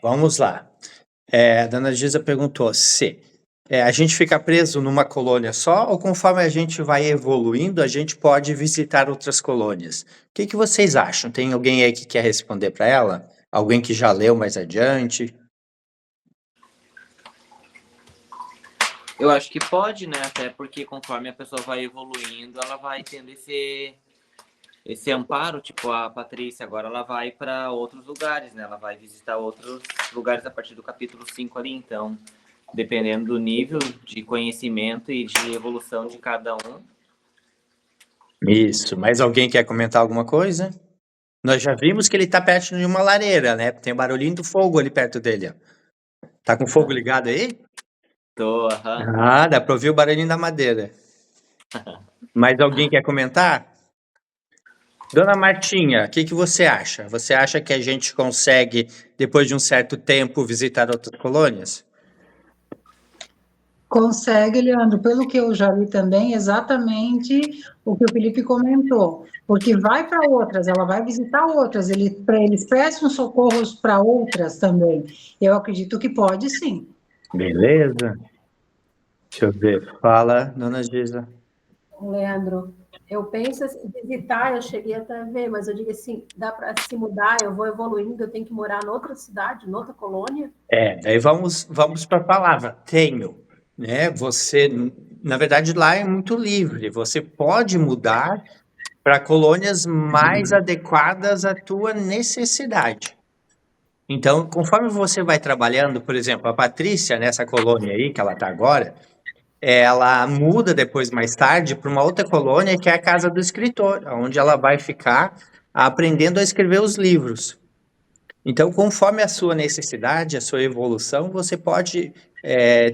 vamos lá. A dona Giza perguntou se a gente fica preso numa colônia só ou conforme a gente vai evoluindo, a gente pode visitar outras colônias? O que que vocês acham? Tem alguém aí que quer responder para ela? Alguém que já leu mais adiante? Eu acho que pode, né? Até porque conforme a pessoa vai evoluindo, ela vai tendo esse amparo. Tipo, a Patrícia agora ela vai para outros lugares, né? Ela vai visitar outros lugares a partir do capítulo 5 ali. Então, dependendo do nível de conhecimento e de evolução de cada um. Isso. Mais alguém quer comentar alguma coisa? Nós já vimos que ele tá perto de uma lareira, né? Tem o barulhinho do fogo ali perto dele, ó. Tá com o fogo ligado aí? Aham. Ah, dá pra ouvir o barulhinho da madeira. Mais alguém quer comentar? Dona Martinha, o que que você acha? Você acha que a gente consegue, depois de um certo tempo, visitar outras colônias? Consegue, Leandro, pelo que eu já li também, exatamente o que o Felipe comentou, porque vai para outras, ela vai visitar outras, eles prestam socorros para outras também. Eu acredito que pode sim. Beleza. Deixa eu ver. Fala, dona Giza. Leandro, eu penso assim, visitar, eu cheguei até a ver, mas eu digo assim, dá para se mudar, eu vou evoluindo, eu tenho que morar noutra cidade, noutra colônia? Daí vamos para a palavra, tenho, né? Você, na verdade, lá é muito livre. Você pode mudar para colônias mais adequadas à tua necessidade. Então, conforme você vai trabalhando, por exemplo, a Patrícia, nessa colônia aí que ela está agora, ela muda depois, mais tarde, para uma outra colônia que é a casa do escritor, onde ela vai ficar aprendendo a escrever os livros. Então, conforme a sua necessidade, a sua evolução, você pode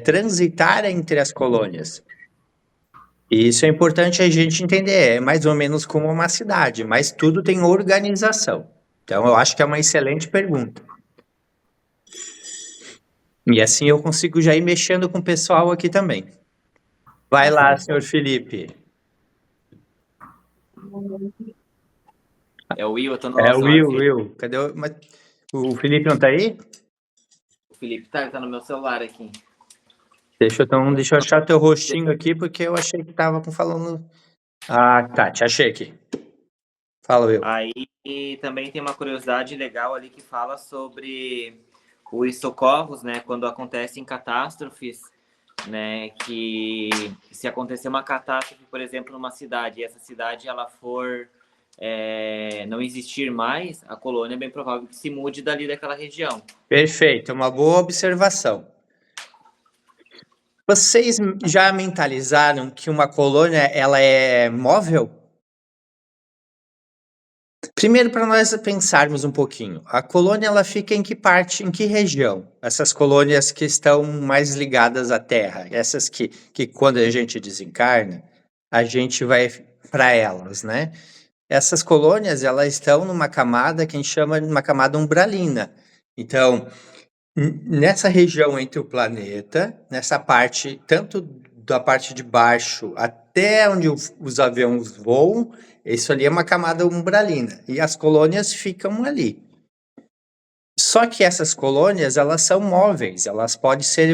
transitar entre as colônias. E isso é importante a gente entender, é mais ou menos como uma cidade, mas tudo tem organização. Então, eu acho que é uma excelente pergunta. E assim eu consigo já ir mexendo com o pessoal aqui também. Vai lá, senhor Felipe. É o Wilton, É o nossa, Will. Cadê o Felipe não tá aí? o Felipe tá no meu celular aqui. Deixa eu achar teu rostinho aqui, porque eu achei que tava falando. Ah, tá, te achei aqui. Fala, Will. Aí também tem uma curiosidade legal ali que fala sobre os socorros, né? Quando acontecem catástrofes, né? Que se acontecer uma catástrofe, por exemplo, numa cidade, e essa cidade ela for não existir mais, a colônia é bem provável que se mude dali daquela região. Perfeito, é uma boa observação. Vocês já mentalizaram que uma colônia ela é móvel? Primeiro, para nós pensarmos um pouquinho, a colônia ela fica em que parte, em que região? Essas colônias que estão mais ligadas à Terra, essas que quando a gente desencarna, a gente vai para elas, né? Essas colônias elas estão numa camada que a gente chama de uma camada umbralina. Então, nessa região entre o planeta, nessa parte, tanto da parte de baixo até onde os aviões voam, isso ali é uma camada umbralina, e as colônias ficam ali. Só que essas colônias, elas são móveis, elas podem ser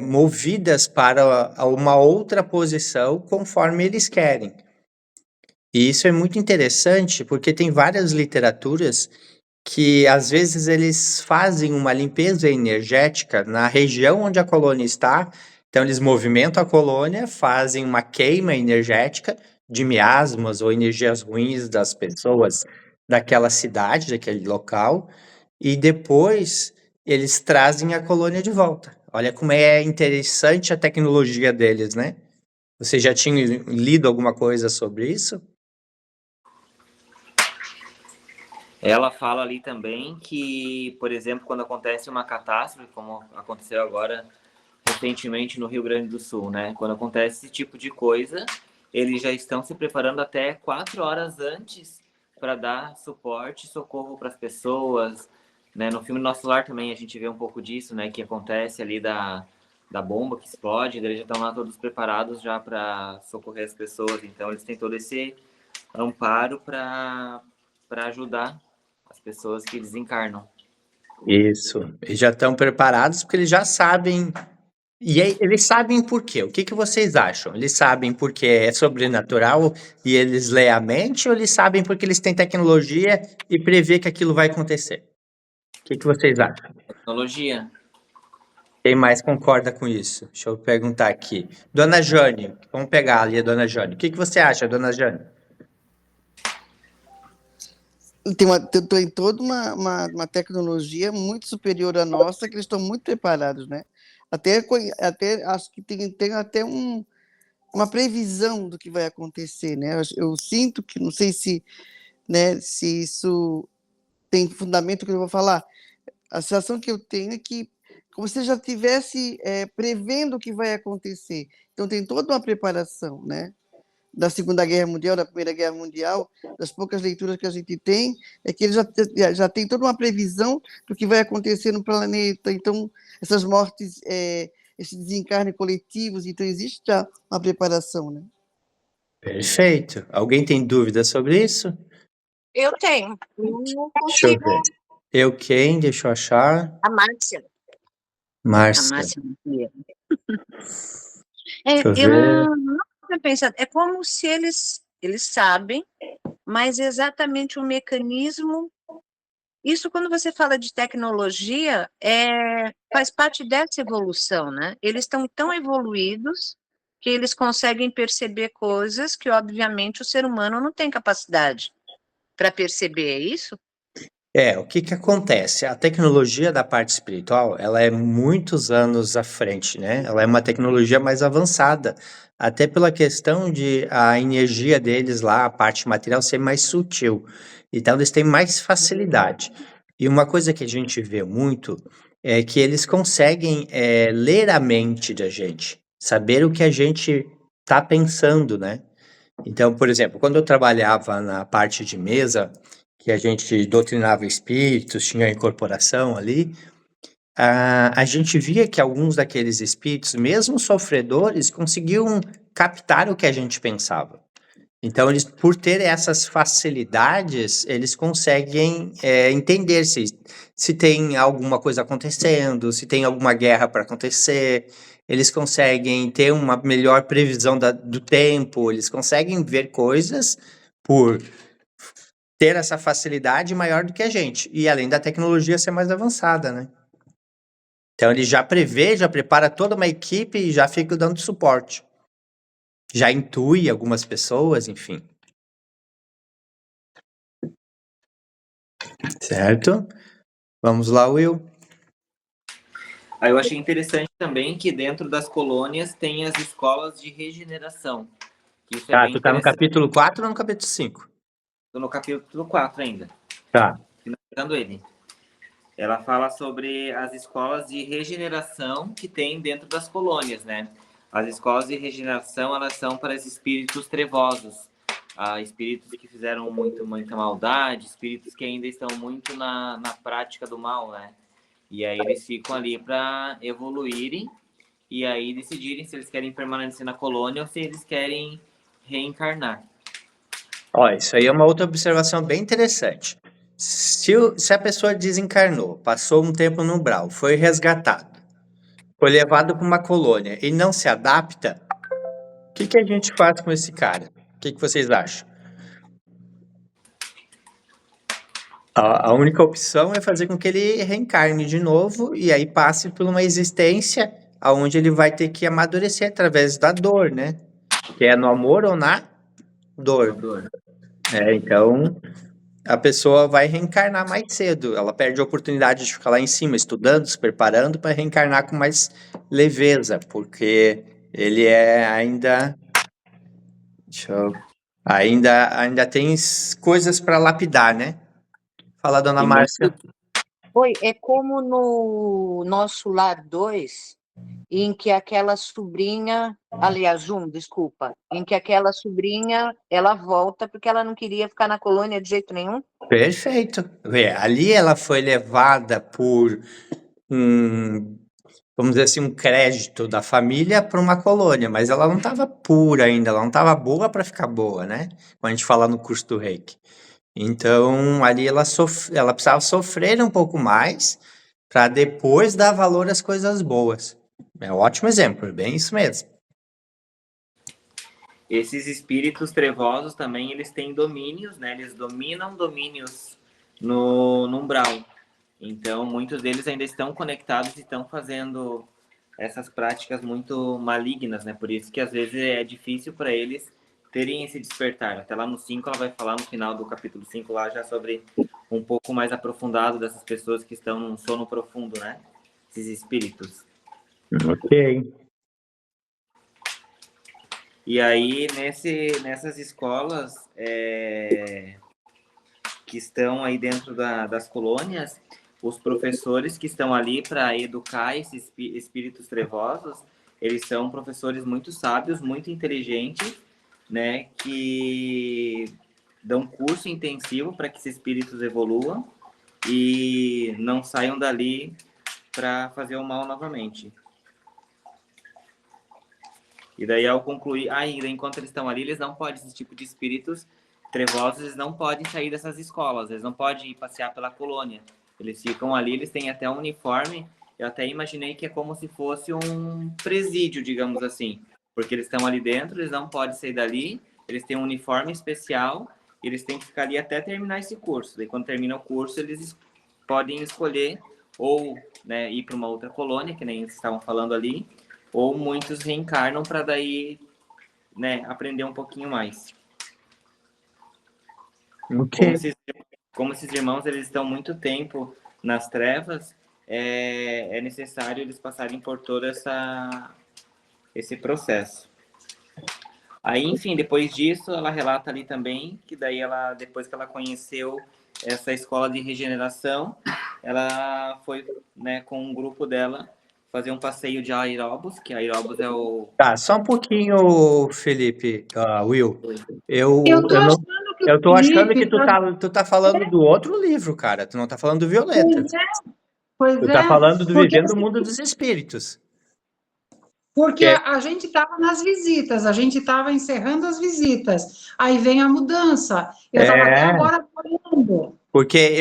movidas para uma outra posição conforme eles querem. E isso é muito interessante porque tem várias literaturas que às vezes eles fazem uma limpeza energética na região onde a colônia está. Então eles movimentam a colônia, fazem uma queima energética de miasmas ou energias ruins das pessoas daquela cidade, daquele local, e depois eles trazem a colônia de volta. Olha como é interessante a tecnologia deles, né? Você já tinha lido alguma coisa sobre isso? Ela fala ali também que, por exemplo, quando acontece uma catástrofe, como aconteceu agora recentemente no Rio Grande do Sul, né? Quando acontece esse tipo de coisa, eles já estão se preparando até 4 horas antes para dar suporte e socorro para as pessoas, né? No filme Nosso Lar também a gente vê um pouco disso, né? Que acontece ali da bomba que explode, eles já estão lá todos preparados já para socorrer as pessoas, então eles têm todo esse amparo para ajudar as pessoas que desencarnam. Isso. Eles já estão preparados porque eles já sabem. E aí, eles sabem por quê? O que que vocês acham? Eles sabem porque é sobrenatural e eles leem a mente, ou eles sabem porque eles têm tecnologia e prevê que aquilo vai acontecer? O que que vocês acham? Tecnologia. Quem mais concorda com isso? Deixa eu perguntar aqui. Dona Jane, vamos pegar ali a Dona Jane. O que que você acha, Dona Jane? Tem toda uma tecnologia muito superior à nossa, que eles estão muito preparados, né? Até acho que tem até uma previsão do que vai acontecer, né? Eu sinto que, não sei se, né, se isso tem fundamento que eu vou falar. A sensação que eu tenho é que como se já estivesse prevendo o que vai acontecer. Então tem toda uma preparação, né? Da Segunda Guerra Mundial, da Primeira Guerra Mundial, das poucas leituras que a gente tem, é que ele já tem toda uma previsão do que vai acontecer no planeta. Então, essas mortes, esse desencarne coletivos, então existe já uma preparação, né? Perfeito. Alguém tem dúvida sobre isso? Eu tenho. Eu não Deixa eu consigo. ver. Eu quem? Deixa eu achar. A Márcia. A Márcia. Márcia Monteiro. Deixa eu Eu ver. não tinha pensado. É como se eles sabem, mas exatamente o mecanismo. Isso, quando você fala de tecnologia, faz parte dessa evolução, né? Eles estão tão evoluídos que eles conseguem perceber coisas que, obviamente, o ser humano não tem capacidade para perceber, é isso? O que que acontece? A tecnologia da parte espiritual, ela é muitos anos à frente, né? Ela é uma tecnologia mais avançada, até pela questão de a energia deles lá, a parte material ser mais sutil. Então eles têm mais facilidade. E uma coisa que a gente vê muito é que eles conseguem ler a mente da gente, saber o que a gente está pensando, né? Então, por exemplo, quando eu trabalhava na parte de mesa, que a gente doutrinava espíritos, tinha a incorporação ali, a gente via que alguns daqueles espíritos, mesmo sofredores, conseguiam captar o que a gente pensava. Então, eles, por ter essas facilidades, eles conseguem entender se tem alguma coisa acontecendo, se tem alguma guerra para acontecer. Eles conseguem ter uma melhor previsão do tempo, eles conseguem ver coisas por ter essa facilidade maior do que a gente. E além da tecnologia ser mais avançada, né? Então, ele já prevê, já prepara toda uma equipe e já fica dando suporte. Já intui algumas pessoas, enfim. Certo? Vamos lá, Will. Aí eu achei interessante também que dentro das colônias tem as escolas de regeneração. Que isso é bem Tu tá no interessante. capítulo 4 ou no capítulo 5? Estou no capítulo 4 ainda, Tá. finalizando ele. Ela fala sobre as escolas de regeneração que tem dentro das colônias, né? As escolas de regeneração, elas são para os espíritos trevosos, espíritos que fizeram muita maldade, espíritos que ainda estão muito na prática do mal, né? E aí eles ficam ali para evoluírem e aí decidirem se eles querem permanecer na colônia ou se eles querem reencarnar. Ó, isso aí é uma outra observação bem interessante. Se a pessoa desencarnou, passou um tempo no umbral, foi resgatado, foi levado para uma colônia e não se adapta, o que que a gente faz com esse cara? O que que vocês acham? A única opção é fazer com que ele reencarne de novo e aí passe por uma existência onde ele vai ter que amadurecer através da dor, né? Que é no amor ou na dor. Então a pessoa vai reencarnar mais cedo. Ela perde a oportunidade de ficar lá em cima estudando, se preparando para reencarnar com mais leveza, porque ele ainda. Ainda tem coisas para lapidar, né? Fala, dona E Márcia. Oi, é como no nosso Lar 2, em que aquela sobrinha, aliás, desculpa, em que aquela sobrinha, ela volta porque ela não queria ficar na colônia de jeito nenhum. Perfeito. Ali ela foi levada por vamos dizer assim, um crédito da família para uma colônia, mas ela não estava pura ainda, ela não estava boa para ficar boa, né? Quando a gente fala no curso do Reiki. Então, ali ela precisava sofrer um pouco mais para depois dar valor às coisas boas. É um ótimo exemplo, é bem isso mesmo. Esses espíritos trevosos também, eles têm domínios, né? Eles dominam domínios no umbral. Então, muitos deles ainda estão conectados e estão fazendo essas práticas muito malignas, né? Por isso que às vezes é difícil para eles terem esse despertar. Até lá no 5, ela vai falar no final do capítulo 5 lá já sobre um pouco mais aprofundado dessas pessoas que estão num sono profundo, né? Esses espíritos. Ok. E aí, nessas escolas que estão aí dentro das colônias, os professores que estão ali para educar esses espíritos trevosos, eles são professores muito sábios, muito inteligentes, né, que dão curso intensivo para que esses espíritos evoluam e não saiam dali para fazer o mal novamente. E daí, ao concluir, ainda enquanto eles estão ali, eles não podem, esse tipo de espíritos trevosos, eles não podem sair dessas escolas, eles não podem ir passear pela colônia. Eles ficam ali, eles têm até um uniforme. Eu até imaginei que é como se fosse um presídio, digamos assim. Porque eles estão ali dentro, eles não podem sair dali, eles têm um uniforme especial, e eles têm que ficar ali até terminar esse curso. Daí, quando termina o curso, eles podem escolher ou, né, ir para uma outra colônia, que nem vocês estavam falando ali, ou muitos reencarnam para daí, né, aprender um pouquinho mais. Ok. Como esses irmãos eles estão muito tempo nas trevas, é necessário eles passarem por todo esse processo. Aí, enfim, depois disso, ela relata ali também que daí ela, depois que ela conheceu essa escola de regeneração, ela foi, né, com um grupo dela fazer um passeio de aeróbus, que aeróbus é o... Tá, só um pouquinho, Felipe, Will. Eu, Eu tô eu, não, achando que eu o tô achando que Felipe tu tá falando do outro livro, cara. Tu não tá falando do Violeta. Pois Tu tá é, falando do porque, Vivendo o assim, Mundo dos Espíritos. porque Que é- a gente estava nas visitas, a gente estava encerrando as visitas, aí vem a mudança. Eu estava até É, agora olhando. porque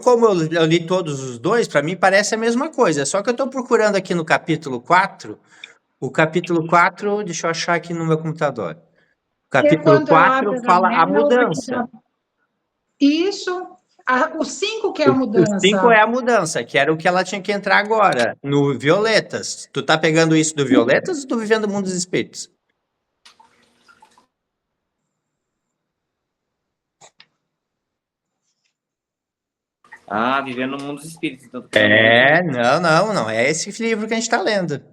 como eu li todos os dois, para mim parece a mesma coisa. Só que eu tô procurando aqui no capítulo 4. O capítulo 4, deixa eu achar aqui no meu computador. O É capítulo quando ela 4 abre a fala a janela, mudança. isso, o 5 que é a O 5 mudança. é a mudança, que era o que ela tinha que entrar agora, no Violetas. Tu tá pegando isso do Violetas ou do Vivendo o Mundo dos Espíritos? Ah, vivendo no mundo dos espíritos. Então, pegando o livro. Não. É esse livro que a gente tá lendo.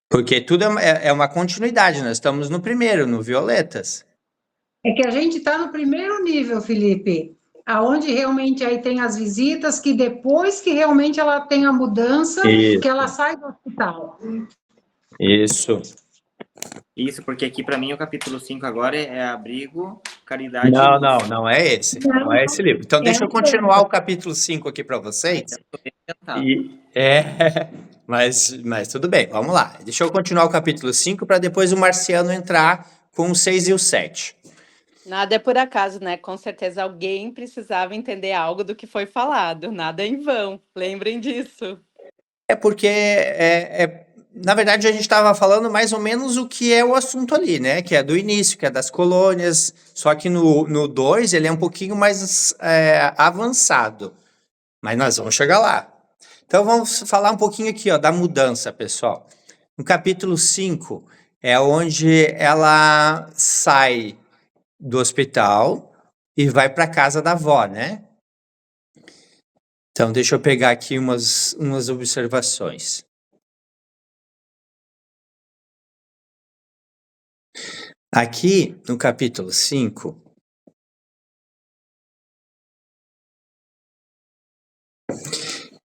Porque tudo é uma continuidade. Nós estamos no primeiro, no Violetas. É que a gente está no primeiro nível, Felipe, aonde realmente aí tem as visitas, que depois que realmente ela tem a mudança, que ela Isso. sai do hospital. Isso. Isso, porque aqui para mim o capítulo 5 agora é abrigo, caridade e luz. Não é esse. Não é esse livro. Então, deixa eu continuar o capítulo 5 aqui para vocês. Então, tô bem adiantado. Mas tudo bem, vamos lá. Deixa eu continuar o capítulo 5 para depois o Marciano entrar com o 6 e o 7. Nada é por acaso, né? Com certeza alguém precisava entender algo do que foi falado. Nada é em vão. Lembrem disso. É porque, na verdade, a gente estava falando mais ou menos o que é o assunto ali, né? Que é do início, que é das colônias. Só que no 2 ele é um pouquinho mais avançado. Mas nós vamos chegar lá. Então vamos falar um pouquinho aqui, ó, da mudança, pessoal. No capítulo 5 é onde ela sai do hospital e vai para casa da avó, né? Então deixa eu pegar aqui umas observações. Aqui no capítulo 5,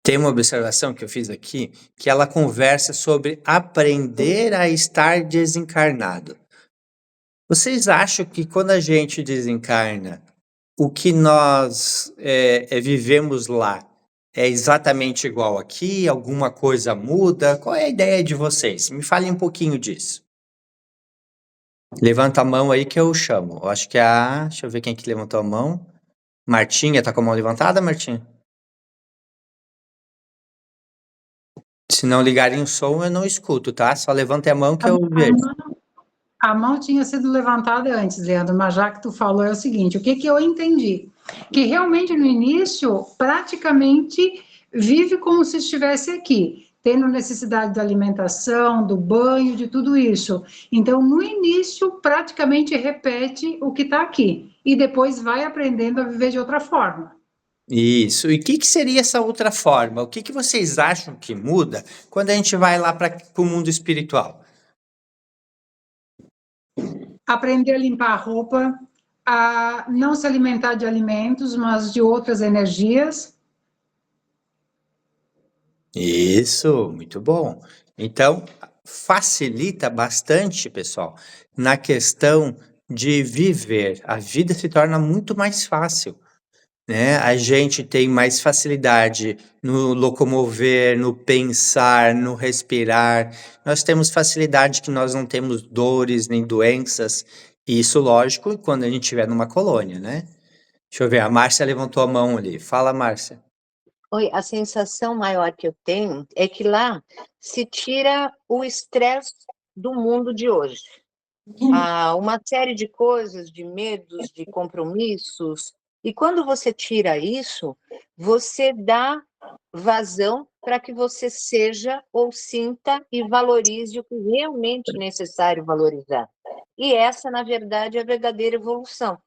tem uma observação que eu fiz aqui, que ela conversa sobre aprender a estar desencarnado. Vocês acham que quando a gente desencarna, o que nós vivemos lá é exatamente igual aqui? Alguma coisa muda? Qual é a ideia de vocês? Me falem um pouquinho disso. Levanta a mão aí que eu chamo. Eu acho que deixa eu ver quem que levantou a mão. Martinha, tá com a mão levantada, Martinha? Se não ligarem o som, eu não escuto, tá? Só levanta a mão que eu vejo. A mão tinha sido levantada antes, Leandro, mas já que tu falou é o seguinte, o que eu entendi? Que realmente no início, praticamente, vive como se estivesse aqui, tendo necessidade da alimentação, do banho, de tudo isso. Então, no início, praticamente repete o que está aqui, e depois vai aprendendo a viver de outra forma. Isso. E o que seria essa outra forma? O que vocês acham que muda quando a gente vai lá para o mundo espiritual? Aprender a limpar a roupa, a não se alimentar de alimentos, mas de outras energias. Isso, muito bom. Então, facilita bastante, pessoal, na questão de viver. A vida se torna muito mais fácil, né? A gente tem mais facilidade no locomover, no pensar, no respirar. Nós temos facilidade que nós não temos dores nem doenças. Isso, lógico, quando a gente estiver numa colônia, né? Deixa eu ver, a Márcia levantou a mão ali. Fala, Márcia. Oi, a sensação maior que eu tenho é que lá se tira o estresse do mundo de hoje. Há uma série de coisas, de medos, de compromissos, e quando você tira isso, você dá vazão para que você seja ou sinta e valorize o que realmente é necessário valorizar. E essa, na verdade, é a verdadeira evolução,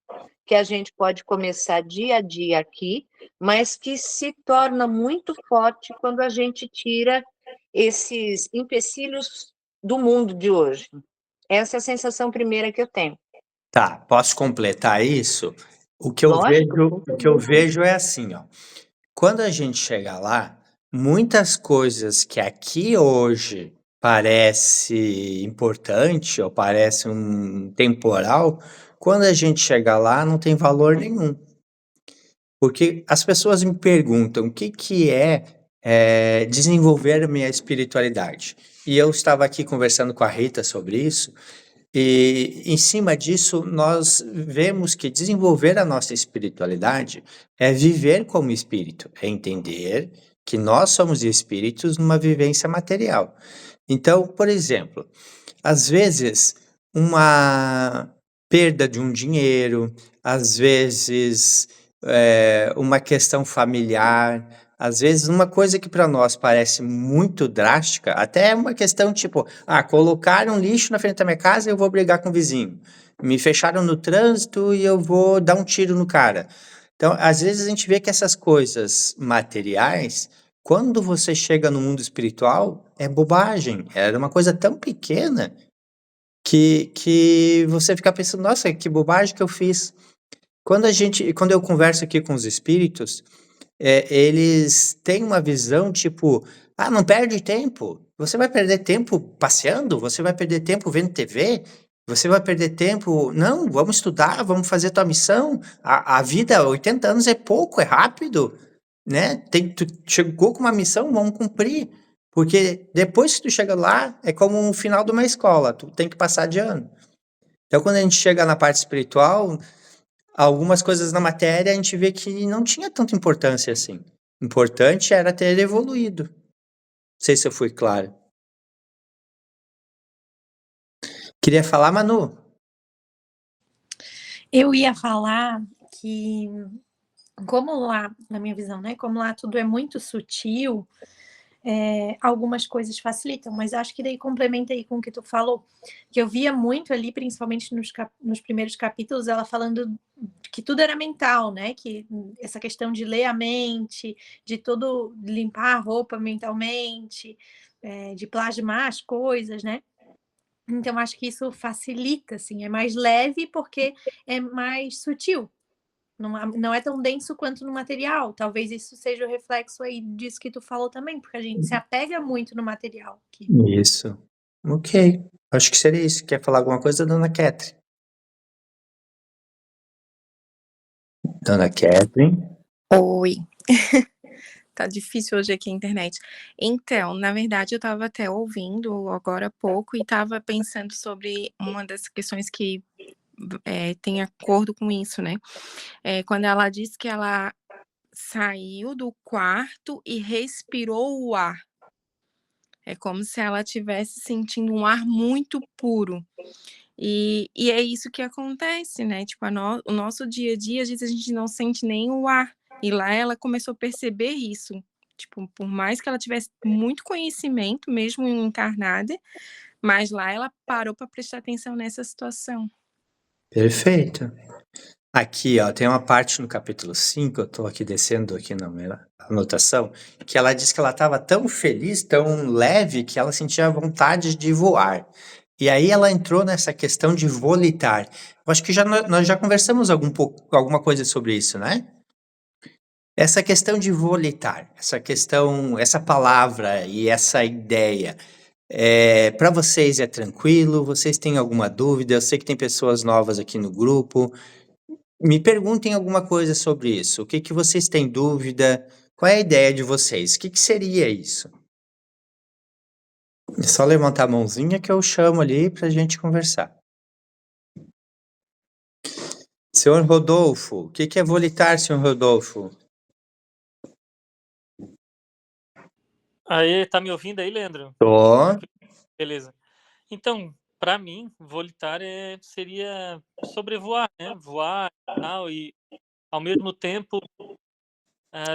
que a gente pode começar dia a dia aqui, mas que se torna muito forte quando a gente tira esses empecilhos do mundo de hoje. Essa é a sensação primeira que eu tenho. Tá, posso completar isso? O que eu Lógico, vejo é assim, ó. Quando a gente chega lá, muitas coisas que aqui hoje parece importante ou parece um temporal, quando a gente chega lá não tem valor nenhum. Porque as pessoas me perguntam o que é desenvolver a minha espiritualidade. E eu estava aqui conversando com a Rita sobre isso, e em cima disso, nós vemos que desenvolver a nossa espiritualidade é viver como espírito, é entender que nós somos espíritos numa vivência material. Então, por exemplo, às vezes, uma perda de um dinheiro, às vezes, uma questão familiar, às vezes uma coisa que para nós parece muito drástica, até uma questão tipo, colocaram lixo na frente da minha casa e eu vou brigar com o vizinho. Me fecharam no trânsito e eu vou dar um tiro no cara. Então, às vezes a gente vê que essas coisas materiais, quando você chega no mundo espiritual, é bobagem. Era uma coisa tão pequena que você fica pensando, nossa, que bobagem que eu fiz. Quando eu converso aqui com os espíritos, eles têm uma visão tipo, não perde tempo. Você vai perder tempo passeando? Você vai perder tempo vendo TV? Você vai perder tempo? Não, vamos estudar, vamos fazer tua missão. A vida, 80 anos é pouco, é rápido, né? Tu chegou com uma missão, vamos cumprir. Porque depois que tu chega lá, é como um final de uma escola, tu tem que passar de ano. Então, quando a gente chega na parte espiritual, algumas coisas na matéria a gente vê que não tinha tanta importância assim. Importante era ter evoluído. Não sei se eu fui claro. Queria falar, Manu? Eu ia falar que, como lá, na minha visão, né? Como lá tudo é muito sutil, algumas coisas facilitam, mas acho que daí complementa aí com o que tu falou, que eu via muito ali, principalmente nos primeiros capítulos, ela falando que tudo era mental, né? Que essa questão de ler a mente, de todo limpar a roupa mentalmente, de plasmar as coisas, né? Então, acho que isso facilita, assim, é mais leve porque é mais sutil. Não é tão denso quanto no material. Talvez isso seja o reflexo aí disso que tu falou também, porque a gente se apega muito no material aqui. Isso. Ok. Acho que seria isso. Quer falar alguma coisa, dona Catherine? Dona Catherine? Oi. Tá difícil hoje aqui a internet. Então, na verdade, eu estava até ouvindo agora há pouco e estava pensando sobre uma das questões que tem acordo com isso, né? Quando ela disse que ela saiu do quarto e respirou o ar. É como se ela estivesse sentindo um ar muito puro. E é isso que acontece, né? Tipo, o nosso dia a dia, às vezes a gente não sente nem o ar. E lá ela começou a perceber isso. Tipo, por mais que ela tivesse muito conhecimento, mesmo encarnada, mas lá ela parou para prestar atenção nessa situação. Perfeito. Aqui, ó, tem uma parte no capítulo 5, eu tô aqui descendo aqui na minha anotação, que ela diz que ela estava tão feliz, tão leve, que ela sentia vontade de voar. E aí ela entrou nessa questão de volitar. Eu acho que nós já conversamos alguma coisa sobre isso, né? Essa questão de volitar, essa palavra e essa ideia, para vocês é tranquilo? Vocês têm alguma dúvida? Eu sei que tem pessoas novas aqui no grupo. Me perguntem alguma coisa sobre isso. O que que vocês têm dúvida? Qual é a ideia de vocês? O que que seria isso? É só levantar a mãozinha que eu chamo ali para a gente conversar. Senhor Rodolfo, o que que é volitar, senhor Rodolfo? Aí, tá me ouvindo aí, Leandro? Tô. Beleza. Então, para mim, volitar seria sobrevoar, né? Voar e tal, e ao mesmo tempo,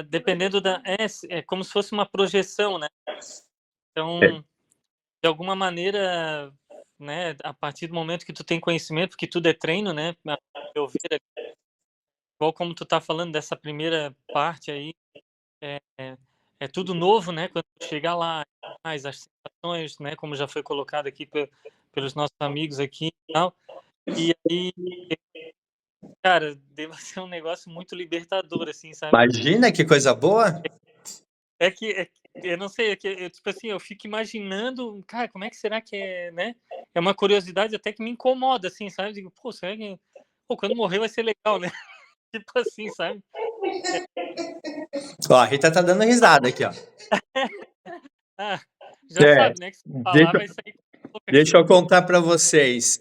dependendo é como se fosse uma projeção, né? Então, de alguma maneira, né, a partir do momento que tu tem conhecimento, porque tudo é treino, né? A meu ver, igual como tu tá falando dessa primeira parte aí, é tudo novo, né? Quando tu chegar lá, mais as sensações, né? Como já foi colocado aqui pelos nossos amigos aqui e tal. E aí, cara, deve ser um negócio muito libertador, assim, sabe? Imagina que coisa boa! Eu não sei, tipo assim, eu fico imaginando, cara, como é que será que é, né? É uma curiosidade até que me incomoda, assim, sabe? Digo, pô, será que... Pô, quando morrer vai ser legal, né? Tipo assim, sabe? Ó, a Rita tá dando risada aqui, ó. Já sabe, né? Que se falar vai sair... Deixa eu contar para vocês.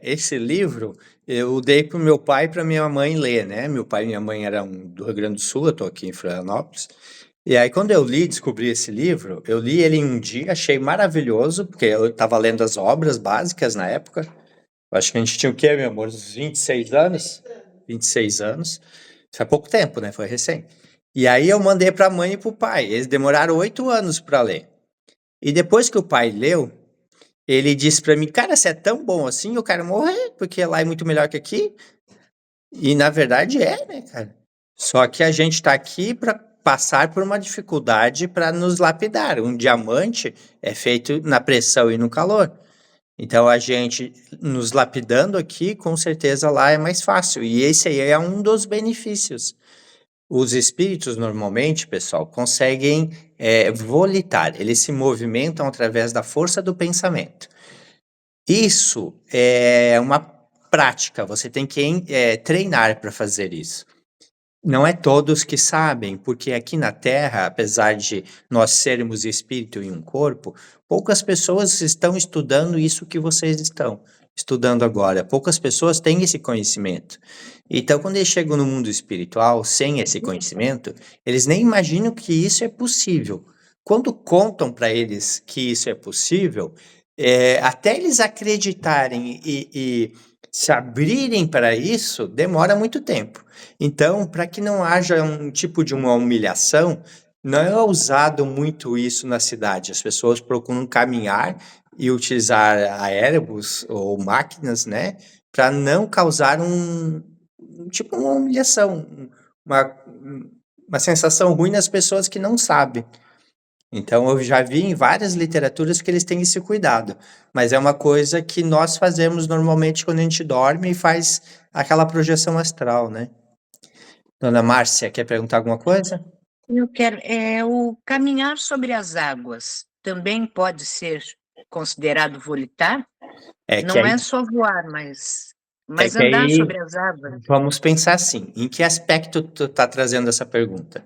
Esse livro eu dei para o meu pai e para minha mãe ler, né? Meu pai e minha mãe eram do Rio Grande do Sul, eu tô aqui em Florianópolis. E aí, quando eu descobri esse livro, eu li ele em um dia, achei maravilhoso, porque eu estava lendo as obras básicas na época. Eu acho que a gente tinha o quê, meu amor? Uns 26 anos? 26 anos. Faz pouco tempo, né? Foi recém. E aí eu mandei para a mãe e para o pai. Eles demoraram 8 anos para ler. E depois que o pai leu, ele disse para mim, cara, se é tão bom assim, eu quero morrer, porque lá é muito melhor que aqui. E na verdade né, cara? Só que a gente tá aqui para passar por uma dificuldade para nos lapidar. Um diamante é feito na pressão e no calor. Então a gente nos lapidando aqui, com certeza lá é mais fácil. E esse aí é um dos benefícios. Os espíritos normalmente, pessoal, conseguem volitar. Eles se movimentam através da força do pensamento. Isso é uma prática, você tem que treinar para fazer isso. Não é todos que sabem, porque aqui na Terra, apesar de nós sermos espírito em um corpo, poucas pessoas estão estudando isso que vocês estão estudando agora. Poucas pessoas têm esse conhecimento. Então, quando eles chegam no mundo espiritual sem esse conhecimento, eles nem imaginam que isso é possível. Quando contam para eles que isso é possível, até eles acreditarem e se abrirem para isso, demora muito tempo. Então, para que não haja um tipo de uma humilhação, não é usado muito isso na cidade. As pessoas procuram caminhar e utilizar aéreos ou máquinas, né, para não causar tipo uma humilhação, uma sensação ruim nas pessoas que não sabem. Então, eu já vi em várias literaturas que eles têm esse cuidado, mas é uma coisa que nós fazemos normalmente quando a gente dorme e faz aquela projeção astral, né? Dona Márcia, quer perguntar alguma coisa? Eu quero. O caminhar sobre as águas também pode ser considerado volitar? É que Não aí, é só voar, mas que andar aí sobre as águas. vamos pensar assim, em que aspecto tu tá trazendo essa pergunta?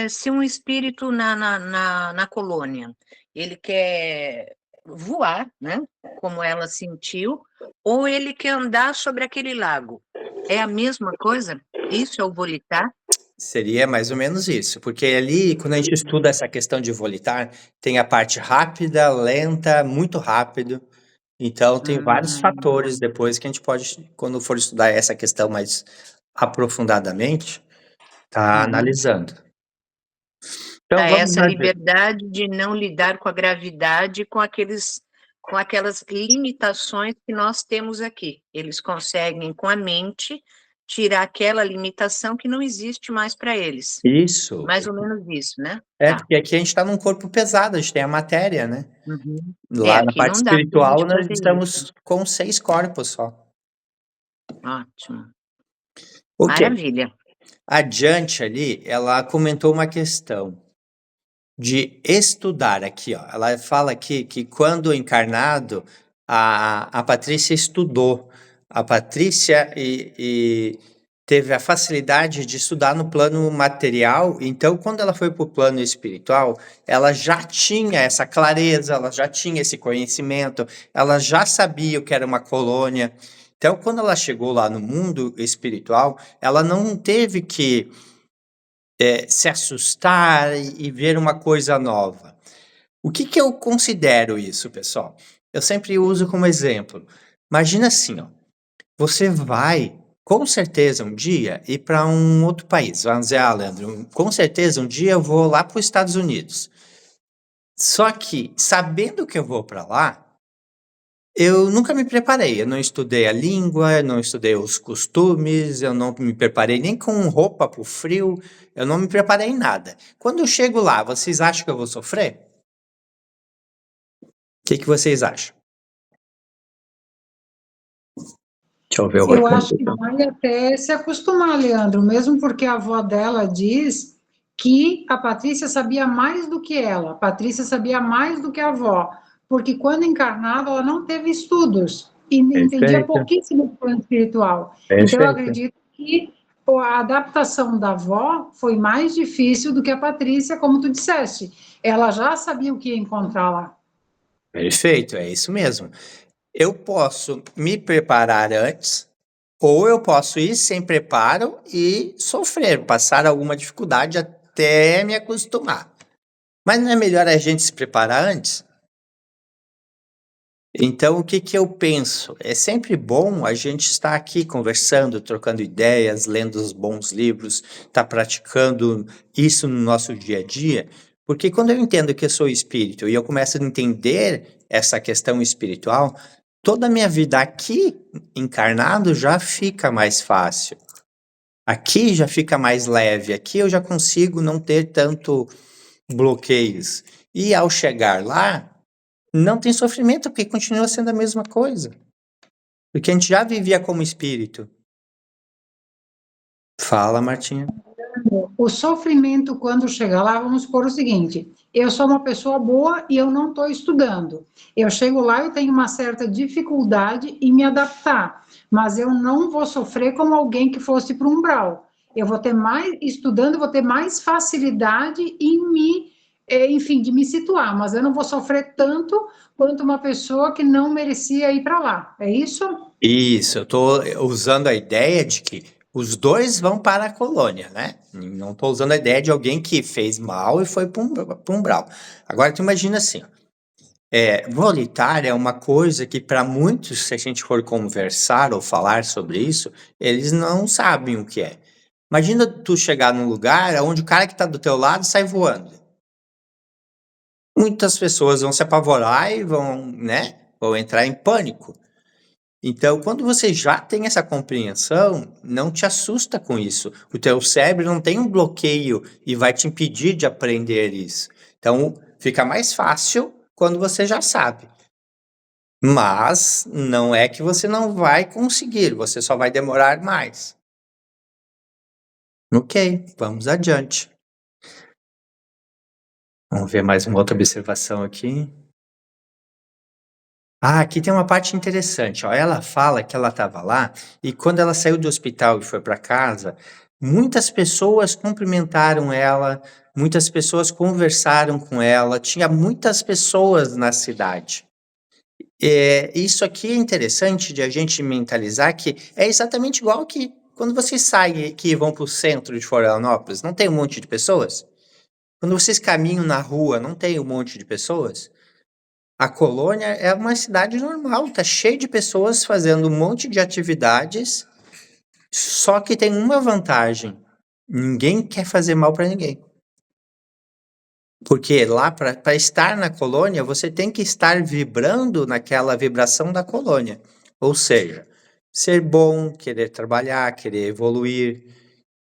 se um espírito na colônia, ele quer voar, né? Como ela sentiu, ou ele quer andar sobre aquele lago. É a mesma coisa? Isso é o volitar? Seria mais ou menos isso, porque ali, quando a gente estuda essa questão de volitar, tem a parte rápida, lenta, muito rápido. Então, tem vários fatores depois que a gente pode, quando for estudar essa questão mais aprofundadamente, tá analisando. Então, vamos Essa lá ver. liberdade de não lidar com a gravidade, com aquelas limitações que nós temos aqui. Eles conseguem, com a mente, tirar aquela limitação que não existe mais para eles. Isso. Mais ou menos isso, né? É, Tá. porque aqui a gente está num corpo pesado, a gente tem a matéria, né? Uhum. Lá na Aqui parte não dá pra espiritual, gente nós fazer estamos isso. com 6 corpos só. Ótimo. Ok. Maravilha. Adiante ali, ela comentou uma questão de estudar aqui, ó. Ela fala aqui que quando encarnado, a Patrícia estudou. A Patrícia teve a facilidade de estudar no plano material, então quando ela foi para o plano espiritual, ela já tinha essa clareza, ela já tinha esse conhecimento, ela já sabia o que era uma colônia. Então, quando ela chegou lá no mundo espiritual, ela não teve que se assustar e ver uma coisa nova. O que eu considero isso, pessoal? Eu sempre uso como exemplo. Imagina assim, ó, você vai, com certeza, um dia ir para um outro país. Vamos dizer, Leandro, com certeza um dia eu vou lá para os Estados Unidos. Só que, sabendo que eu vou para lá, eu nunca me preparei. Eu não estudei a língua, eu não estudei os costumes, eu não me preparei nem com roupa para o frio, eu não me preparei em nada. Quando eu chego lá, vocês acham que eu vou sofrer? O que vocês acham? Deixa eu ver o Eu acho outro. que vai até se acostumar, Leandro, mesmo porque a avó dela diz que a Patrícia sabia mais do que ela, a Patrícia sabia mais do que a avó, porque quando encarnava ela não teve estudos e entendia Perfeito, pouquíssimo do plano espiritual. Então eu perfeito. acredito que a adaptação da avó foi mais difícil do que a Patrícia, como tu disseste. Ela já sabia o que ia encontrar lá. Perfeito, é isso mesmo. Eu posso me preparar antes, ou eu posso ir sem preparo e sofrer, passar alguma dificuldade até me acostumar. Mas não é melhor a gente se preparar antes? Então, o que eu penso? É sempre bom a gente estar aqui conversando, trocando ideias, lendo os bons livros, estar praticando isso no nosso dia a dia, porque quando eu entendo que eu sou espírito e eu começo a entender essa questão espiritual, toda a minha vida aqui encarnado já fica mais fácil. Aqui já fica mais leve, aqui eu já consigo não ter tanto bloqueios. E ao chegar lá, não tem sofrimento, porque continua sendo a mesma coisa. Porque a gente já vivia como espírito. Fala, Martinha. O sofrimento, quando chega lá, vamos supor o seguinte: eu sou uma pessoa boa e eu não estou estudando. Eu chego lá, eu tenho uma certa dificuldade em me adaptar, mas eu não vou sofrer como alguém que fosse para o umbral. Eu vou ter mais, estudando, vou ter mais facilidade em me, enfim, de me situar, mas eu não vou sofrer tanto quanto uma pessoa que não merecia ir para lá. É isso? Isso, eu estou usando a ideia de que os dois vão para a colônia, né? Não estou usando a ideia de alguém que fez mal e foi para um umbral. Agora, tu imagina assim, ó. Volitar é uma coisa que para muitos, se a gente for conversar ou falar sobre isso, eles não sabem o que é. Imagina tu chegar num lugar onde o cara que está do teu lado sai voando. Muitas pessoas vão se apavorar e vão entrar em pânico. Então, quando você já tem essa compreensão, não te assusta com isso. O teu cérebro não tem um bloqueio e vai te impedir de aprender isso. Então, fica mais fácil quando você já sabe. Mas não é que você não vai conseguir, você só vai demorar mais. Ok, vamos adiante. Vamos ver mais uma outra observação aqui. Aqui tem uma parte interessante, ó. Ela fala que ela estava lá e quando ela saiu do hospital e foi para casa, muitas pessoas cumprimentaram ela, muitas pessoas conversaram com ela, tinha muitas pessoas na cidade. Isso aqui é interessante de a gente mentalizar que é exatamente igual que quando vocês saem aqui e vão para o centro de Florianópolis, não tem um monte de pessoas? Quando vocês caminham na rua, não tem um monte de pessoas? A Colônia é uma cidade normal, tá cheio de pessoas fazendo um monte de atividades, só que tem uma vantagem: ninguém quer fazer mal para ninguém. Porque lá, para estar na colônia, você tem que estar vibrando naquela vibração da colônia. Ou seja, ser bom, querer trabalhar, querer evoluir,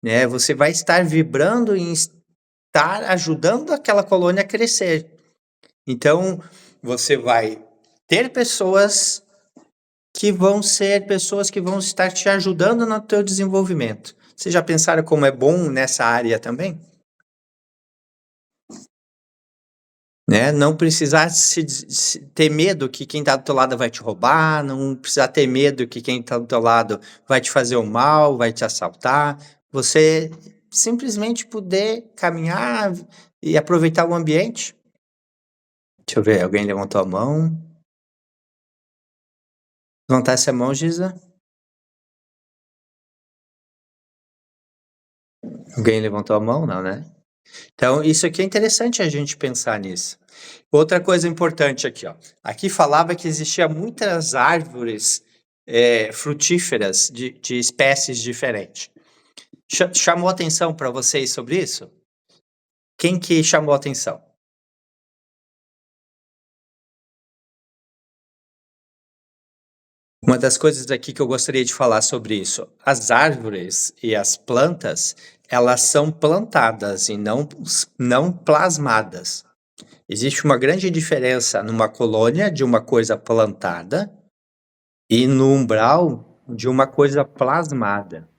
né? Você vai estar vibrando em estar ajudando aquela colônia a crescer. Então, você vai ter pessoas que vão ser pessoas que vão estar te ajudando no teu desenvolvimento. Vocês já pensaram como é bom nessa área também? Né? Não precisar ter medo que quem está do teu lado vai te roubar, não precisar ter medo que quem está do teu lado vai te fazer o mal, vai te assaltar. Você simplesmente poder caminhar e aproveitar o ambiente. Deixa eu ver, alguém levantou a mão. Levantasse a mão, Giza. Alguém levantou a mão? Não, né? Então, isso aqui é interessante a gente pensar nisso. Outra coisa importante aqui, ó. Aqui falava que existia muitas árvores frutíferas de espécies diferentes. Chamou atenção para vocês sobre isso? Quem que chamou atenção? Uma das coisas aqui que eu gostaria de falar sobre isso, as árvores e as plantas, elas são plantadas e não plasmadas. Existe uma grande diferença numa colônia de uma coisa plantada e no umbral de uma coisa plasmada.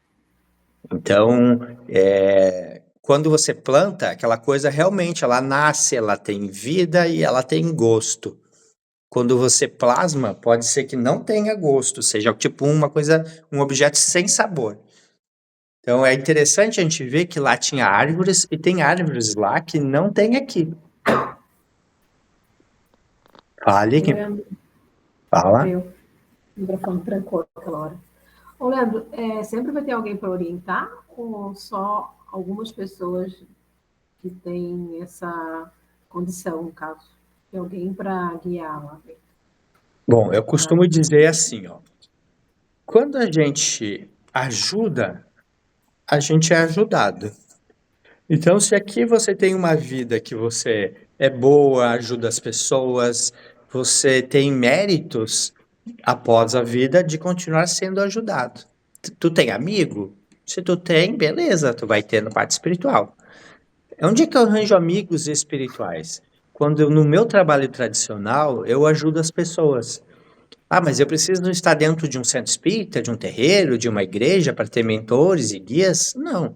Então, quando você planta, aquela coisa realmente ela nasce, ela tem vida e ela tem gosto. Quando você plasma, pode ser que não tenha gosto, seja tipo um objeto sem sabor. Então é interessante a gente ver que lá tinha árvores e tem árvores lá que não tem aqui. Fale, quem fala. O microfone trancou aquela hora. Ô, Leandro, sempre vai ter alguém para orientar ou só algumas pessoas que têm essa condição, no caso? Tem alguém para guiar lá dentro? Bom, eu costumo dizer assim, ó. Quando a gente ajuda, a gente é ajudado. Então, se aqui você tem uma vida que você é boa, ajuda as pessoas, você tem méritos após a vida de continuar sendo ajudado. Tu tem amigo? Se tu tem, beleza, tu vai ter na parte espiritual. Onde é que eu arranjo amigos espirituais? Quando no meu trabalho tradicional, eu ajudo as pessoas. Ah, mas eu preciso estar dentro de um centro espírita, de um terreiro, de uma igreja para ter mentores e guias? Não.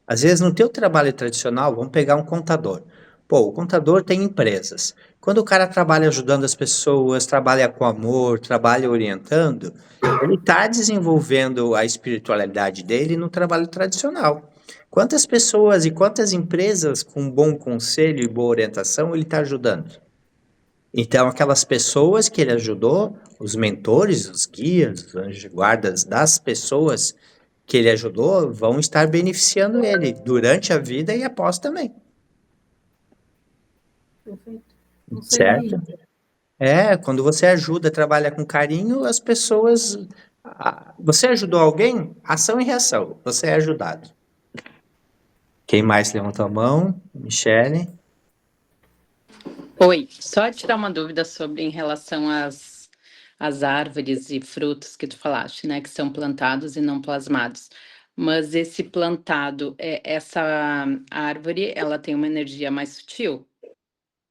Às vezes, no teu trabalho tradicional, vamos pegar um contador. Pô, o contador tem empresas. Quando o cara trabalha ajudando as pessoas, trabalha com amor, trabalha orientando, ele está desenvolvendo a espiritualidade dele no trabalho tradicional. Quantas pessoas e quantas empresas com bom conselho e boa orientação ele está ajudando? Então, aquelas pessoas que ele ajudou, os mentores, os guias, os anjos de guardas das pessoas que ele ajudou, vão estar beneficiando ele durante a vida e após também. Perfeito. Não sei Certo? Quando você ajuda, trabalha com carinho, as pessoas... Você ajudou alguém? Ação e reação. Você é ajudado. Quem mais levantou a mão? Michele? Oi, só tirar uma dúvida sobre em relação às árvores e frutos que tu falaste, né? Que são plantados e não plasmados. Mas esse plantado, essa árvore, ela tem uma energia mais sutil?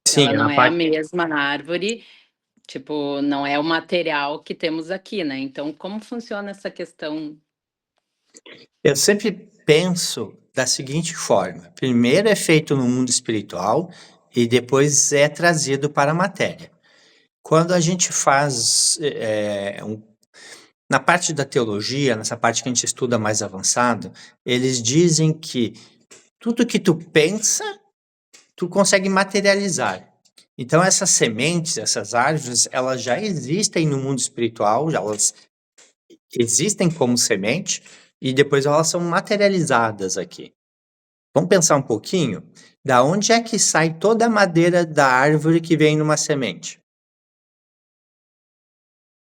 Sim, Ela não na é a parte... mesma árvore, tipo, não é o material que temos aqui, né? Então, como funciona essa questão? Eu sempre penso da seguinte forma: primeiro é feito no mundo espiritual e depois é trazido para a matéria. Quando a gente faz na parte da teologia, nessa parte que a gente estuda mais avançado, eles dizem que tudo que tu pensa tu consegue materializar. Então, essas sementes, essas árvores, elas já existem no mundo espiritual, elas existem como semente, e depois elas são materializadas aqui. Vamos pensar um pouquinho? Da onde é que sai toda a madeira da árvore que vem numa semente?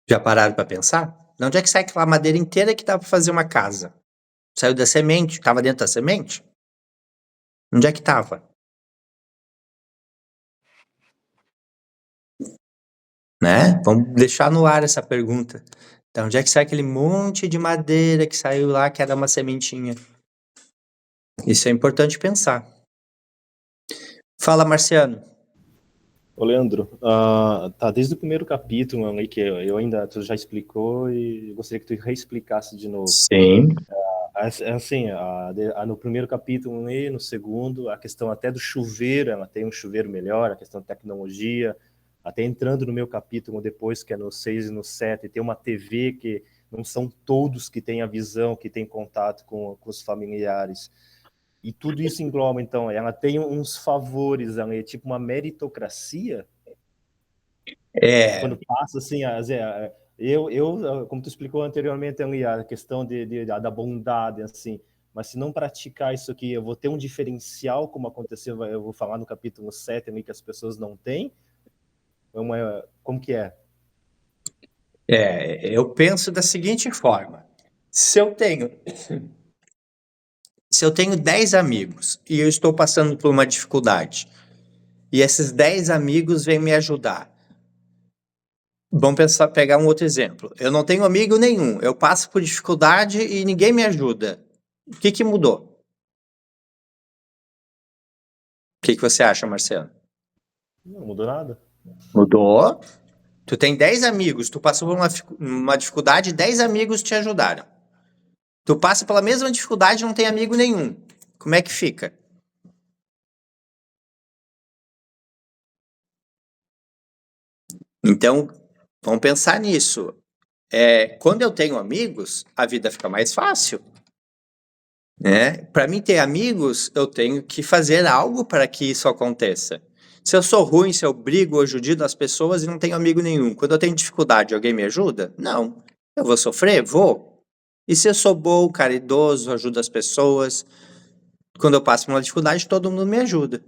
Já pararam para pensar? De onde é que sai aquela madeira inteira que dá para fazer uma casa? Saiu da semente? Estava dentro da semente? Onde é que estava? Né? Vamos deixar no ar essa pergunta. Então, onde é que sai aquele monte de madeira que saiu lá, que era uma sementinha? Isso é importante pensar. Fala, Marciano. Ô, Leandro, tá desde o primeiro capítulo ali que eu ainda, tu já explicou e eu gostaria que tu reexplicasse de novo. Sim. Assim, no primeiro capítulo e no segundo, a questão até do chuveiro, ela tem um chuveiro melhor, a questão da tecnologia, até entrando no meu capítulo depois, que é no 6 e no 7, tem uma TV que não são todos que têm a visão, que têm contato com os familiares. E tudo isso engloba, então, ela tem uns favores, ela é tipo uma meritocracia. Quando passa, assim, como tu explicou anteriormente, ali, a questão da bondade, assim, mas se não praticar isso aqui, eu vou ter um diferencial, como aconteceu, eu vou falar no capítulo 7, ali, que as pessoas não têm. Como que é? Eu penso da seguinte forma. Se eu tenho 10 amigos e eu estou passando por uma dificuldade, e esses 10 amigos vêm me ajudar. Vamos pegar um outro exemplo. Eu não tenho amigo nenhum, eu passo por dificuldade e ninguém me ajuda. O que mudou? O que você acha, Marcelo? Não mudou nada. Mudou. Tu tem 10 amigos, tu passou por uma dificuldade, 10 amigos te ajudaram. Tu passa pela mesma dificuldade e não tem amigo nenhum. Como é que fica? Então, vamos pensar nisso. Quando eu tenho amigos, a vida fica mais fácil. Né? Para mim ter amigos, eu tenho que fazer algo para que isso aconteça. Se eu sou ruim, se eu brigo ou judio as pessoas e não tenho amigo nenhum, quando eu tenho dificuldade, alguém me ajuda? Não. Eu vou sofrer? Vou. E se eu sou bom, caridoso, ajudo as pessoas, quando eu passo por uma dificuldade, todo mundo me ajuda.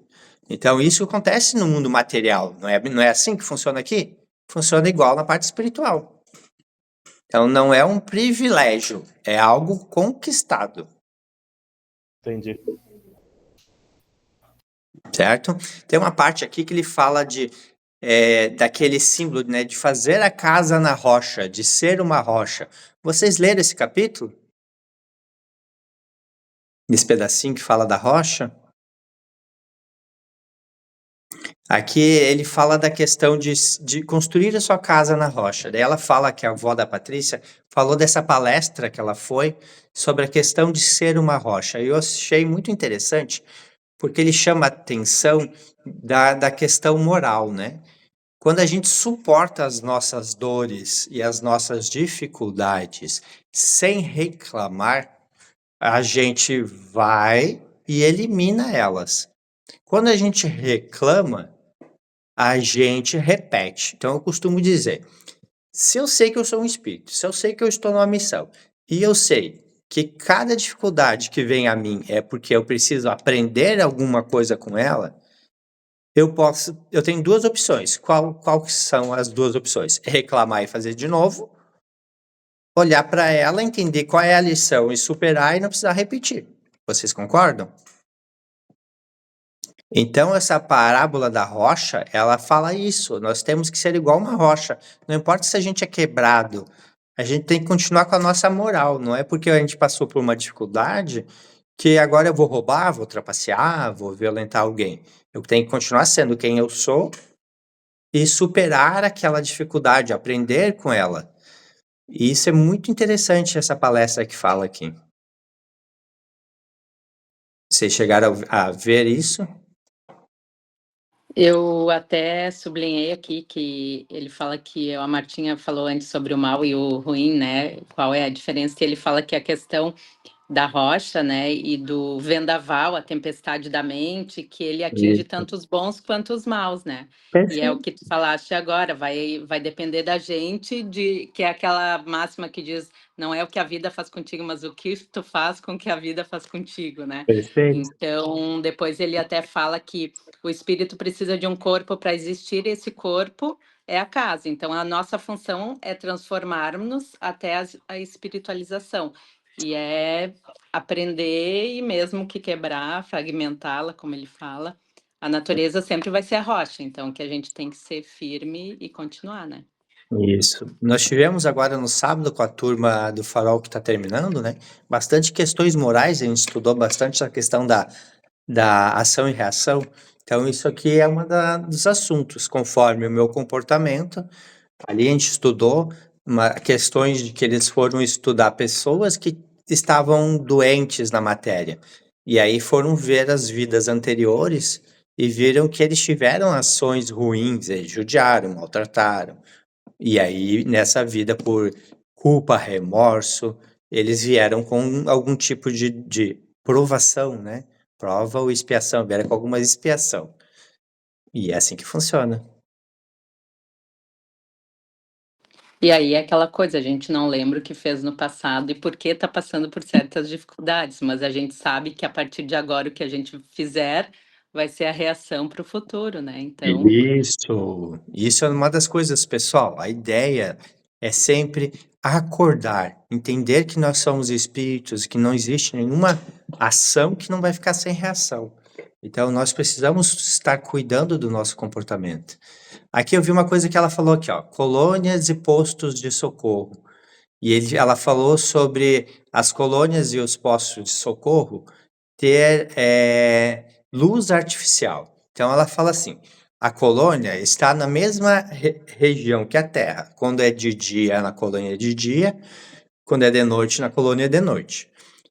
Então, isso acontece no mundo material. Não é assim que funciona aqui? Funciona igual na parte espiritual. Então, não é um privilégio, é algo conquistado. Entendi. Certo? Tem uma parte aqui que ele fala daquele símbolo, né, de fazer a casa na rocha, de ser uma rocha. Vocês leram esse capítulo? Esse pedacinho que fala da rocha? Aqui ele fala da questão de construir a sua casa na rocha. Daí ela fala que a avó da Patrícia falou dessa palestra que ela foi sobre a questão de ser uma rocha. E eu achei muito interessante, porque ele chama a atenção da questão moral, né? Quando a gente suporta as nossas dores e as nossas dificuldades sem reclamar, a gente vai e elimina elas. Quando a gente reclama, a gente repete. Então eu costumo dizer, se eu sei que eu sou um espírito, se eu sei que eu estou numa missão, e eu sei que cada dificuldade que vem a mim é porque eu preciso aprender alguma coisa com ela, eu tenho duas opções. Qual são as duas opções? Reclamar e fazer de novo, olhar para ela, entender qual é a lição e superar e não precisar repetir. Vocês concordam? Então, essa parábola da rocha, ela fala isso. Nós temos que ser igual uma rocha. Não importa se a gente é quebrado, a gente tem que continuar com a nossa moral. Não é porque a gente passou por uma dificuldade que agora eu vou roubar, vou trapacear, vou violentar alguém. Eu tenho que continuar sendo quem eu sou e superar aquela dificuldade, aprender com ela. E isso é muito interessante, essa palestra que fala aqui. Vocês chegaram a ver isso? Eu até sublinhei aqui que ele fala que a Martinha falou antes sobre o mal e o ruim, né? Qual é a diferença? Que ele fala que a questão da rocha, né, e do vendaval, a tempestade da mente, que ele atinge Isso. tanto os bons quanto os maus, né? E é o Perfeito. que tu falaste agora, vai depender da gente, que é aquela máxima que diz, não é o que a vida faz contigo, mas o que tu faz com que a vida faz contigo, né? Perfeito. Então, depois ele até fala que o espírito precisa de um corpo para existir, e esse corpo é a casa. Então, a nossa função é transformarmos até a espiritualização. E é aprender e mesmo que quebrar, fragmentá-la, como ele fala, a natureza sempre vai ser a rocha. Então, que a gente tem que ser firme e continuar, né? Isso. Nós tivemos agora no sábado com a turma do Farol que está terminando, né? Bastante questões morais, a gente estudou bastante a questão da ação e reação. Então, isso aqui é dos assuntos, conforme o meu comportamento. Ali a gente estudou questões de que eles foram estudar pessoas que estavam doentes na matéria. E aí foram ver as vidas anteriores e viram que eles tiveram ações ruins, eles judiaram, maltrataram. E aí, nessa vida, por culpa, remorso, eles vieram com algum tipo de provação, né? Prova ou expiação, vieram com alguma expiação. E é assim que funciona. E aí é aquela coisa, a gente não lembra o que fez no passado e por que está passando por certas dificuldades, mas a gente sabe que a partir de agora o que a gente fizer vai ser a reação para o futuro, né? Então, Isso é uma das coisas, pessoal. A ideia é sempre acordar, entender que nós somos espíritos, que não existe nenhuma ação que não vai ficar sem reação. Então, nós precisamos estar cuidando do nosso comportamento. Aqui eu vi uma coisa que ela falou aqui, ó, colônias e postos de socorro. E ela falou sobre as colônias e os postos de socorro ter luz artificial. Então ela fala assim: a colônia está na mesma região que a Terra. Quando é de dia, na colônia é de dia, quando é de noite, na colônia é de noite.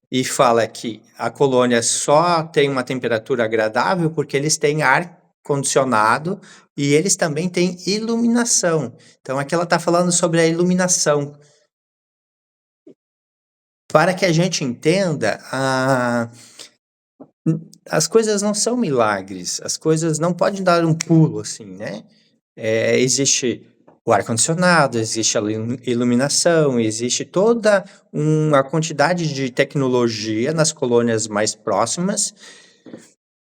E fala que a colônia só tem uma temperatura agradável porque eles têm ar condicionado e eles também têm iluminação. Então aqui ela está falando sobre a iluminação. Para que a gente entenda, as coisas não são milagres, as coisas não podem dar um pulo assim, né? Existe o ar-condicionado, existe a iluminação, existe toda uma quantidade de tecnologia nas colônias mais próximas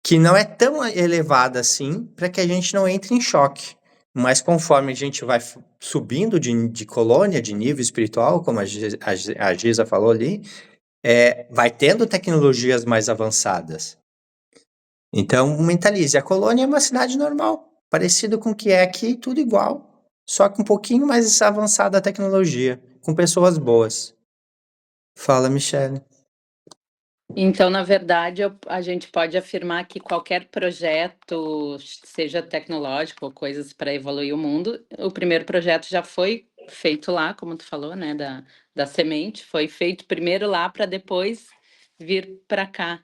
que não é tão elevada assim para que a gente não entre em choque. Mas conforme a gente vai subindo de colônia, de nível espiritual, como a Giza falou ali, vai tendo tecnologias mais avançadas. Então, mentalize, a colônia é uma cidade normal, parecido com o que é aqui, tudo igual, só que um pouquinho mais avançada a tecnologia, com pessoas boas. Fala, Michele. então, na verdade, a gente pode afirmar que qualquer projeto, seja tecnológico ou coisas para evoluir o mundo, o primeiro projeto já foi feito lá, como tu falou, né, da semente, foi feito primeiro lá para depois vir para cá,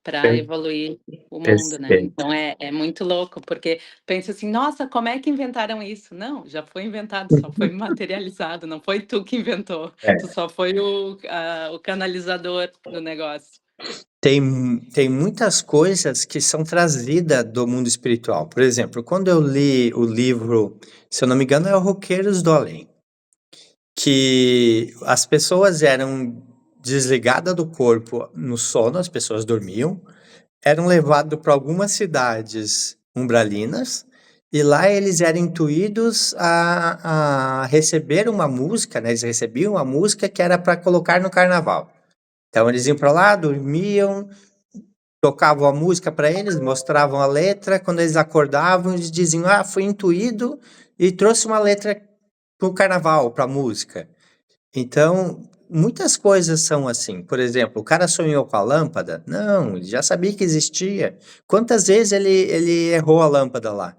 para evoluir o mundo, né? Perfeito. Então é muito louco, porque pensa assim, nossa, como é que inventaram isso? Não, já foi inventado, só foi materializado, não foi tu que inventou, tu só foi o canalizador do negócio. Tem muitas coisas que são trazidas do mundo espiritual. Por exemplo, quando eu li o livro, se eu não me engano, é o Roqueiros do Além, que as pessoas eram desligadas do corpo no sono, as pessoas dormiam, eram levados para algumas cidades umbralinas, e lá eles eram intuídos a receber uma música, né? Eles recebiam uma música que era para colocar no carnaval. Então eles iam para lá, dormiam, tocavam a música para eles, mostravam a letra, quando eles acordavam, eles diziam, fui intuído e trouxe uma letra para o carnaval, para a música. Então, muitas coisas são assim. Por exemplo, o cara sonhou com a lâmpada? Não, ele já sabia que existia. Quantas vezes ele errou a lâmpada lá?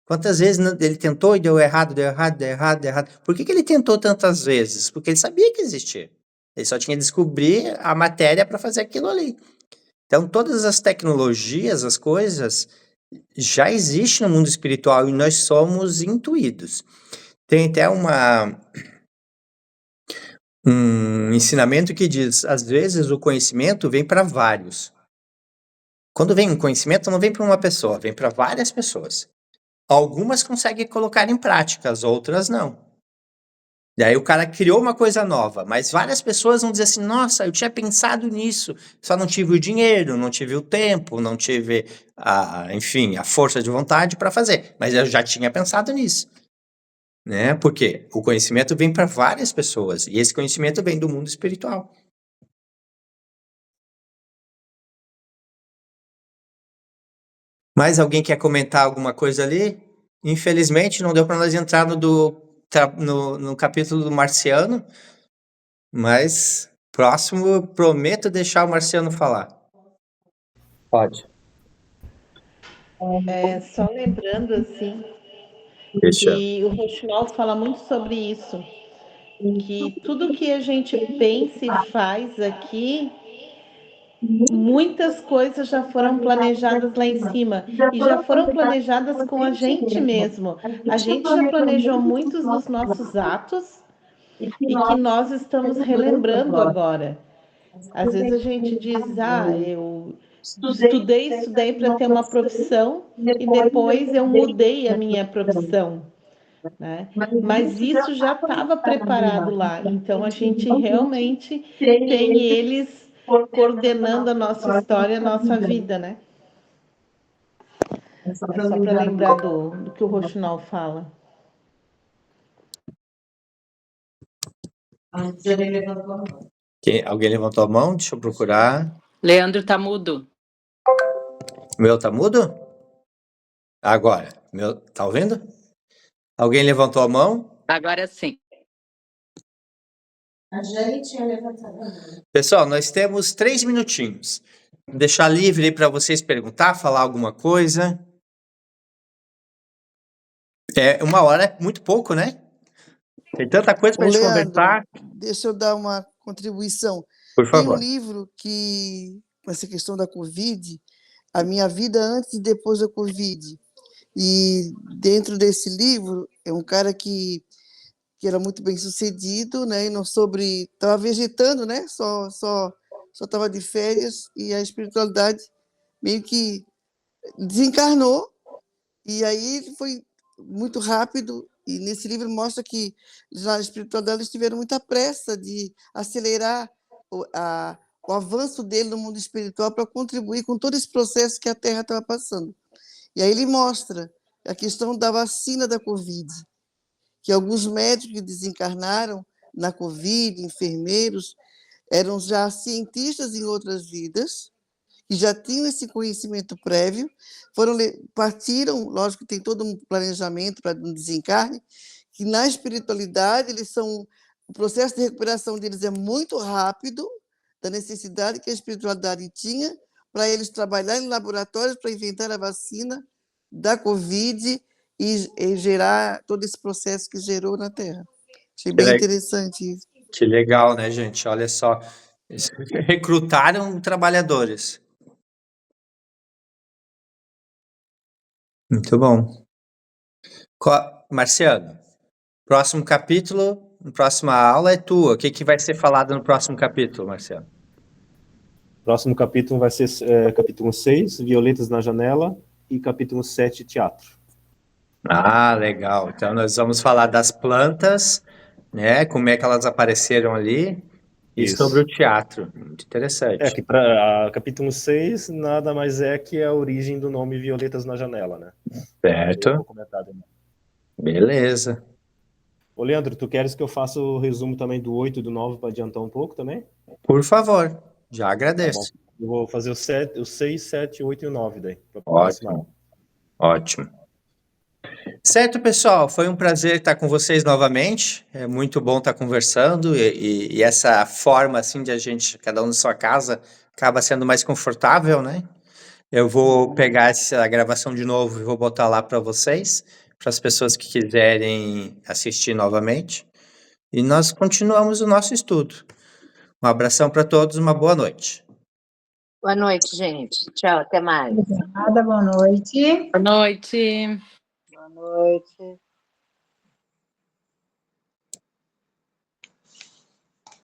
Quantas vezes ele tentou e deu errado, deu errado, deu errado, deu errado? Por que ele tentou tantas vezes? Porque ele sabia que existia. Ele só tinha que descobrir a matéria para fazer aquilo ali. Então, todas as tecnologias, as coisas, já existem no mundo espiritual e nós somos intuídos. Tem até um ensinamento que diz, às vezes o conhecimento vem para vários. Quando vem um conhecimento, não vem para uma pessoa, vem para várias pessoas. Algumas conseguem colocar em prática, as outras não. E aí o cara criou uma coisa nova, mas várias pessoas vão dizer assim, nossa, eu tinha pensado nisso, só não tive o dinheiro, não tive o tempo, não tive, enfim, a força de vontade para fazer, mas eu já tinha pensado nisso, né? Porque o conhecimento vem para várias pessoas, e esse conhecimento vem do mundo espiritual. Mais alguém quer comentar alguma coisa ali? Infelizmente, não deu para nós entrar no capítulo do Marciano, mas próximo eu prometo deixar o Marciano falar. Pode. Só lembrando, assim, Deixa. que o Roxinol fala muito sobre isso, que tudo que a gente pensa e faz aqui, muitas coisas já foram planejadas lá em cima, e já foram planejadas com a gente mesmo. A gente já planejou muitos dos nossos atos, e que nós estamos relembrando agora. Às vezes a gente diz, eu estudei para ter uma profissão e depois eu mudei a minha profissão, né? Mas isso já estava preparado lá, então a gente realmente tem eles coordenando a nossa história, a nossa vida, né? É só para lembrar do que o Roxinol fala. Alguém levantou a mão? Deixa eu procurar. Leandro tá mudo. O meu tá mudo? Agora. Meu, tá ouvindo? Alguém levantou a mão? Agora sim. A gente tinha levantado a mão. Pessoal, nós temos 3 minutinhos. Vou deixar livre aí para vocês perguntar, falar alguma coisa. É 1 hora, é muito pouco, né? Tem tanta coisa para a gente conversar. Deixa eu dar uma contribuição. Por Tem um favor. livro que, com essa questão da Covid, a minha vida antes e depois da Covid. E dentro desse livro, é um cara que era muito bem sucedido, né? E não estava vegetando, né? Só estava de férias, e a espiritualidade meio que desencarnou, e aí foi muito rápido. E nesse livro mostra que já a espiritualidade eles tiveram muita pressa de acelerar o avanço dele no mundo espiritual para contribuir com todo esse processo que a Terra estava passando. E aí ele mostra a questão da vacina da Covid, que alguns médicos que desencarnaram na Covid, enfermeiros, eram já cientistas em outras vidas, que já tinham esse conhecimento prévio, partiram, lógico que tem todo um planejamento para um desencarne, que na espiritualidade o processo de recuperação deles é muito rápido, da necessidade que a espiritualidade tinha para eles trabalharem em laboratórios para inventar a vacina da Covid e gerar todo esse processo que gerou na Terra. Achei bem interessante isso. Que legal, né, gente? Olha só. Eles recrutaram trabalhadores. Muito bom. Marciano, próximo capítulo, próxima aula é tua. O que vai ser falado no próximo capítulo, Marciano? Próximo capítulo vai ser capítulo 6, Violetas na Janela, e capítulo 7, Teatro. Ah, legal. Então nós vamos falar das plantas, né? Como é que elas apareceram ali, e Isso. sobre o teatro. Muito interessante. Que para capítulo 6 nada mais é que a origem do nome Violetas na Janela, né? Certo. Beleza. Ô, Leandro, tu queres que eu faça o resumo também do 8 e do 9 para adiantar um pouco também? Por favor, já agradeço. Tá bom. Eu vou fazer o 6, 7, 8 e o 9 daí. Ótimo. Ótimo. Certo, pessoal, foi um prazer estar com vocês novamente. É muito bom estar conversando e essa forma assim de a gente, cada um na sua casa, acaba sendo mais confortável, né? Eu vou pegar essa gravação de novo e vou botar lá para vocês, para as pessoas que quiserem assistir novamente. E nós continuamos o nosso estudo. Um abração para todos, uma boa noite. Boa noite, gente. Tchau, até mais. Obrigada, boa noite. Boa noite. Boa noite.